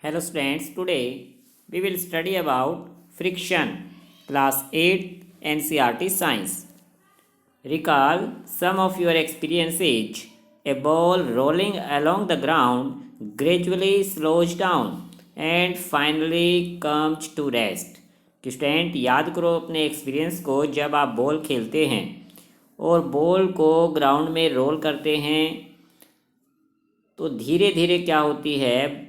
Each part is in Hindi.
Hello students, today we will study about friction, class 8 NCERT science. Recall some of your experiences. A ball rolling along the ground gradually slows down and finally comes to rest. कि स्टूडेंट याद करो अपने एक्सपीरियंस को जब आप बॉल खेलते हैं और बॉल को ग्राउंड में रोल करते हैं तो धीरे धीरे क्या होती है,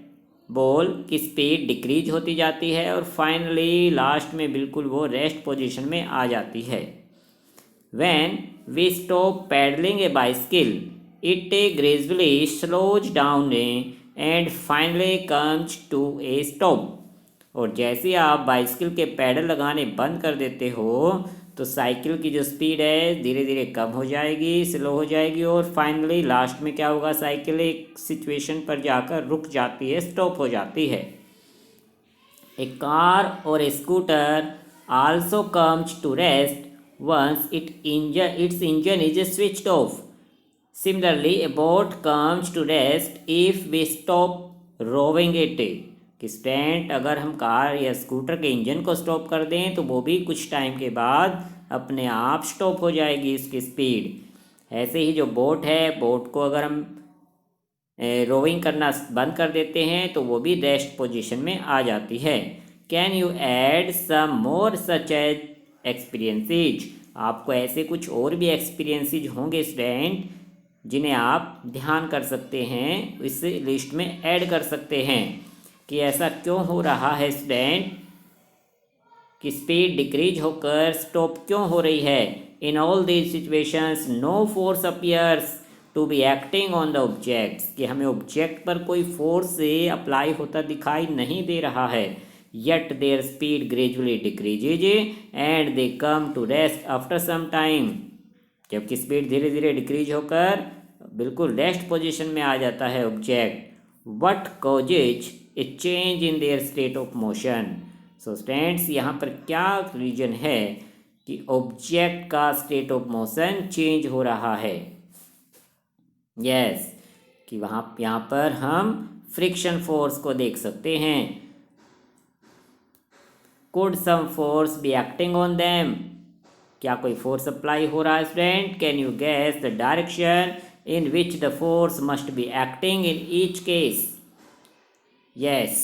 बॉल की स्पीड डिक्रीज होती जाती है और फाइनली लास्ट में बिल्कुल वो रेस्ट पोजीशन में आ जाती है. When we stop pedalling a bicycle it gradually slows down and finally comes to a stop. और जैसे आप बाइसिकल के पैडल लगाने बंद कर देते हो तो साइकिल की जो स्पीड है धीरे धीरे कम हो जाएगी, स्लो हो जाएगी और फाइनली लास्ट में क्या होगा, साइकिल एक सिचुएशन पर जाकर रुक जाती है, स्टॉप हो जाती है. ए कार और a scooter also comes to rest once its engine is switched off. Similarly, a boat comes to rest if we stop rowing it. कि स्टैंड अगर हम कार या स्कूटर के इंजन को स्टॉप कर दें तो वो भी कुछ टाइम के बाद अपने आप स्टॉप हो जाएगी इसकी स्पीड. ऐसे ही जो बोट है, बोट को अगर हम रोविंग करना बंद कर देते हैं तो वो भी रेस्ट पोजीशन में आ जाती है. Can you add some more such as experiences. आपको ऐसे कुछ और भी एक्सपीरियंसेज होंगे स्टूडेंट जिन्हें आप ध्यान कर सकते हैं, इस लिस्ट में ऐड कर सकते हैं कि ऐसा क्यों हो रहा है स्टूडेंट, कि स्पीड डिक्रीज होकर स्टॉप क्यों हो रही है. In all these situations no force appears to be acting on the objects. कि हमें ऑब्जेक्ट पर कोई फोर्स से अप्लाई होता दिखाई नहीं दे रहा है. yet their speed gradually decreases and they come to rest after some time. जबकि स्पीड धीरे धीरे डिक्रीज होकर बिल्कुल रेस्ट पोजीशन में आ जाता है object. What causes a change in their state of motion. So students यहाँ पर क्या रीजन है कि ऑब्जेक्ट का स्टेट ऑफ मोशन चेंज हो रहा है. यस कि यहाँ पर हम फ्रिक्शन फोर्स को देख सकते हैं. Could some force be acting on them. क्या कोई फोर्स अप्लाई हो रहा है student. Can you guess the direction in which the force must be acting in each case. Yes,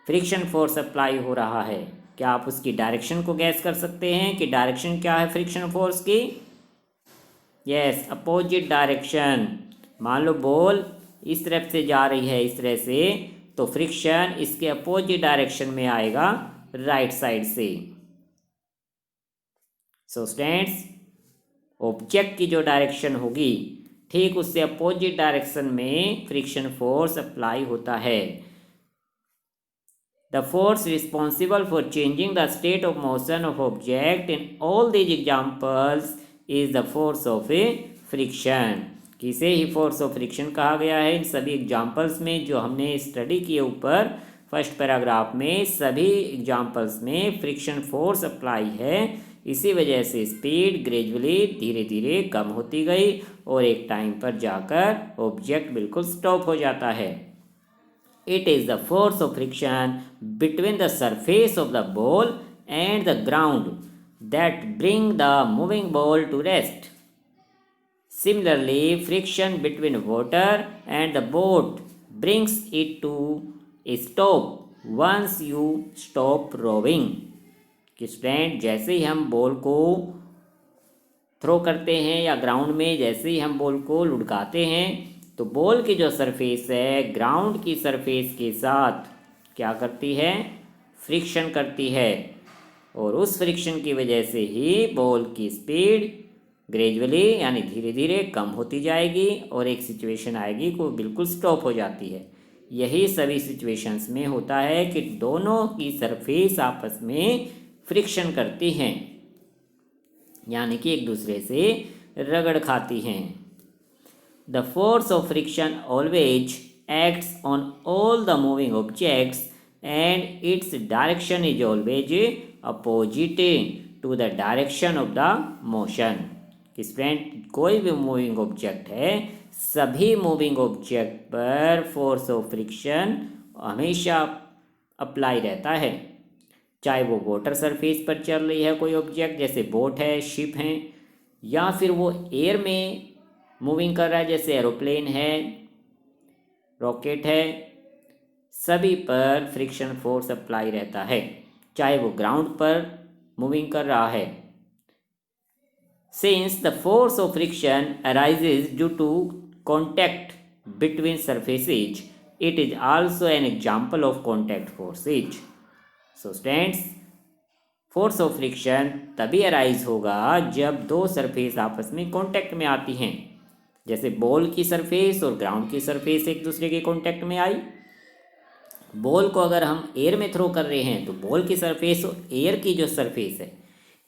friction force apply हो रहा है. क्या आप उसकी डायरेक्शन को गैस कर सकते हैं कि डायरेक्शन क्या है फ्रिक्शन फोर्स की. Yes, opposite direction. मान लो बॉल इस तरफ से जा रही है इस तरह से, तो फ्रिक्शन इसके अपोजिट डायरेक्शन में आएगा, राइट साइड से. सो स्टूडेंट्स, ऑब्जेक्ट की जो डायरेक्शन होगी ठीक उससे अपोजिट डायरेक्शन में फ्रिक्शन फोर्स अप्लाई होता है. The force responsible for changing the state of motion of object in all these examples is the force of A friction. किसे ही फोर्स ऑफ फ्रिक्शन कहा गया है इन सभी एग्जाम्पल्स में जो हमने स्टडी किए ऊपर फर्स्ट पैराग्राफ में. सभी एग्जाम्पल्स में फ्रिक्शन फोर्स अप्लाई है. इसी वजह से स्पीड ग्रेजुअली धीरे धीरे कम होती गई और एक टाइम पर जाकर ऑब्जेक्ट बिल्कुल स्टॉप हो जाता है. It is the force of friction between the surface of the ball and the ground that bring the moving ball to rest. Similarly, friction between water and the boat brings it to a stop once you stop rowing. कि स्टूडेंट जैसे ही हम बॉल को थ्रो करते हैं या ग्राउंड में जैसे ही हम बॉल को लुढ़काते हैं तो बॉल की जो सरफेस है ग्राउंड की सरफेस के साथ क्या करती है, फ्रिक्शन करती है. और उस फ्रिक्शन की वजह से ही बॉल की स्पीड ग्रेजुअली यानी धीरे धीरे कम होती जाएगी और एक सिचुएशन आएगी को बिल्कुल स्टॉप हो जाती है. यही सभी सिचुएशंस में होता है कि दोनों की सरफेस आपस में फ्रिक्शन करती हैं, यानी कि एक दूसरे से रगड़ खाती हैं. The force of friction always acts on all the moving objects and its direction is always opposite to the direction of the motion. कि स्टूडेंट कोई भी मूविंग ऑब्जेक्ट है, सभी मूविंग ऑब्जेक्ट पर फोर्स ऑफ फ्रिक्शन हमेशा अप्लाई रहता है, चाहे वो वाटर सरफेस पर चल रही है कोई ऑब्जेक्ट जैसे बोट है, शिप है, या फिर वो एयर में मूविंग कर रहा है जैसे एरोप्लेन है, रॉकेट है, सभी पर फ्रिक्शन फोर्स अप्लाई रहता है, चाहे वो ग्राउंड पर मूविंग कर रहा है। Since the force of friction arises due to contact between surfaces, it is also an example of contact forces. So students, force of friction तभी अराइज होगा जब दो सरफेस आपस में कांटेक्ट में आती हैं, जैसे बॉल की सरफेस और ग्राउंड की सरफेस एक दूसरे के कांटेक्ट में आई। बॉल को अगर हम एयर में थ्रो कर रहे हैं तो बॉल की सरफेस और एयर की जो सरफेस है,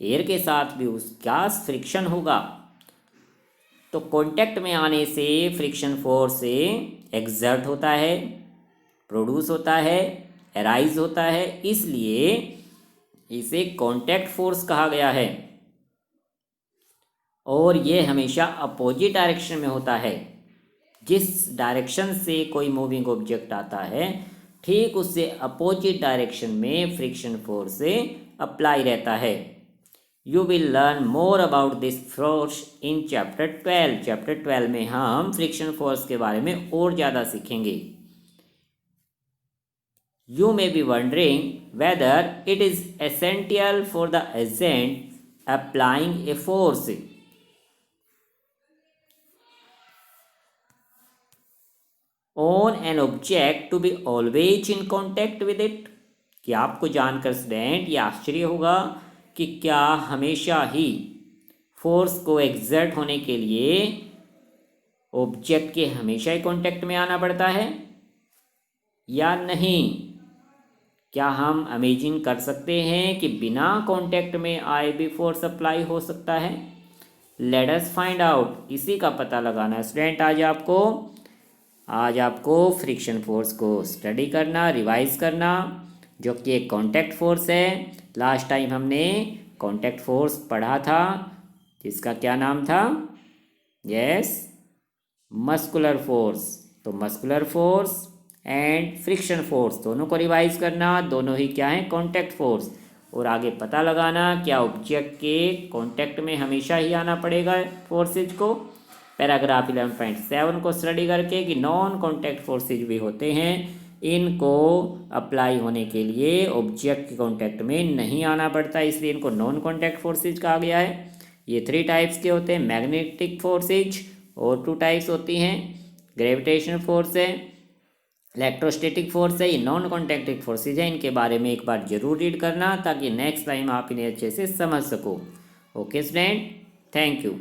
एयर के साथ भी उसका फ्रिक्शन होगा, तो कांटेक्ट में आने से फ्रिक्शन फोर्स से एक्सर्ट होता है, प्रोड्यूस होता है, अराइज होता है, इसलिए इसे कांटेक्ट फोर्स कहा गया है। और ये हमेशा अपोजिट डायरेक्शन में होता है, जिस डायरेक्शन से कोई मूविंग ऑब्जेक्ट आता है ठीक उससे अपोजिट डायरेक्शन में फ्रिक्शन फोर्स से अप्लाई रहता है। You will learn more about this force in chapter 12। Chapter 12 में हम फ्रिक्शन फोर्स के बारे में और ज़्यादा सीखेंगे। You may be wondering whether it is essential for the agent applying a force on an object to be always in contact with it। कि आपको जानकर स्टूडेंट ये आश्चर्य होगा कि क्या हमेशा ही फोर्स को एक्सर्ट होने के लिए ऑब्जेक्ट के हमेशा ही कांटेक्ट में आना पड़ता है या नहीं। क्या हम इमेजिन कर सकते हैं कि बिना कांटेक्ट में आए भी फोर्स अप्लाई हो सकता है? Let us find out. इसी का पता लगाना स्टूडेंट आज आपको फ्रिक्शन फोर्स को स्टडी करना, रिवाइज करना, जो कि एक कांटेक्ट फोर्स है। लास्ट टाइम हमने कांटेक्ट फोर्स पढ़ा था जिसका क्या नाम था? Yes, muscular force. तो muscular force and friction force दोनों को रिवाइज करना, दोनों ही क्या है? Contact force. और आगे पता लगाना क्या ऑब्जेक्ट के कांटेक्ट में हमेशा ही आना पड़ेगा फोर्सेज को। पैराग्राफ 11.7 को स्टडी करके कि नॉन कांटेक्ट फोर्सेज भी होते हैं, इनको अप्लाई होने के लिए ऑब्जेक्ट के कांटेक्ट में नहीं आना पड़ता, इसलिए इनको नॉन कांटेक्ट फोर्सेज कहा गया है। ये 3 टाइप्स के होते हैं, मैग्नेटिक फोर्सेज, और 2 टाइप्स होती हैं, ग्रेविटेशनल फोर्स है, इलेक्ट्रोस्टैटिक फोर्स है। ये नॉन कॉन्टैक्टिक फोर्सेज है, इनके बारे में एक बार जरूर रीड करना ताकि नेक्स्ट टाइम आप इन्हें अच्छे से समझ सको। Okay student, thank you.